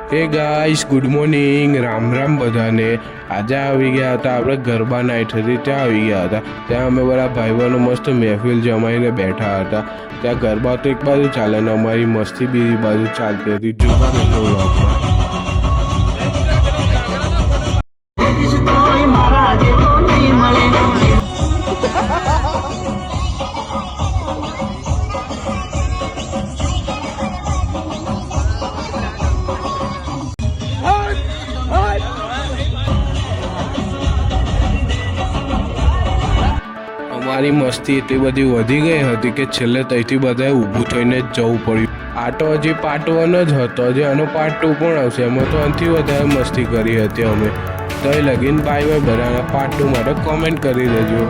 હે guys, good morning, Ram Ram બધાને। આજે આવી ગયા હતા આપણે ગરબા નાઇટ હતી, ત્યાં આવી ગયા હતા। ત્યાં અમે બધા ભાઈબંધો મસ્ત મહેફિલ જમાઈને બેઠા હતા। ત્યાં ગરબા તો એક બાજુ ચાલે ને અમારી મસ્તી બીજી બાજુ ચાલતી હતી। જોતા રહેજો વ્લોગમાં। અમારી મસ્તી એટલી બધી વધી ગઈ હતી કે છેલ્લે ત્યાંથી બધાએ ઊભું થઈને જ જવું પડ્યું। આ તો હજી પાર્ટ 1 જ હતો, હજી આનો પાર્ટ 2 પણ આવશે। એમાં તો આનાથી વધારે મસ્તી કરી હતી અમે। તો એ લગીન બાય બાય, બધાના પાર્ટ 2 માટે કોમેન્ટ કરી દેજો।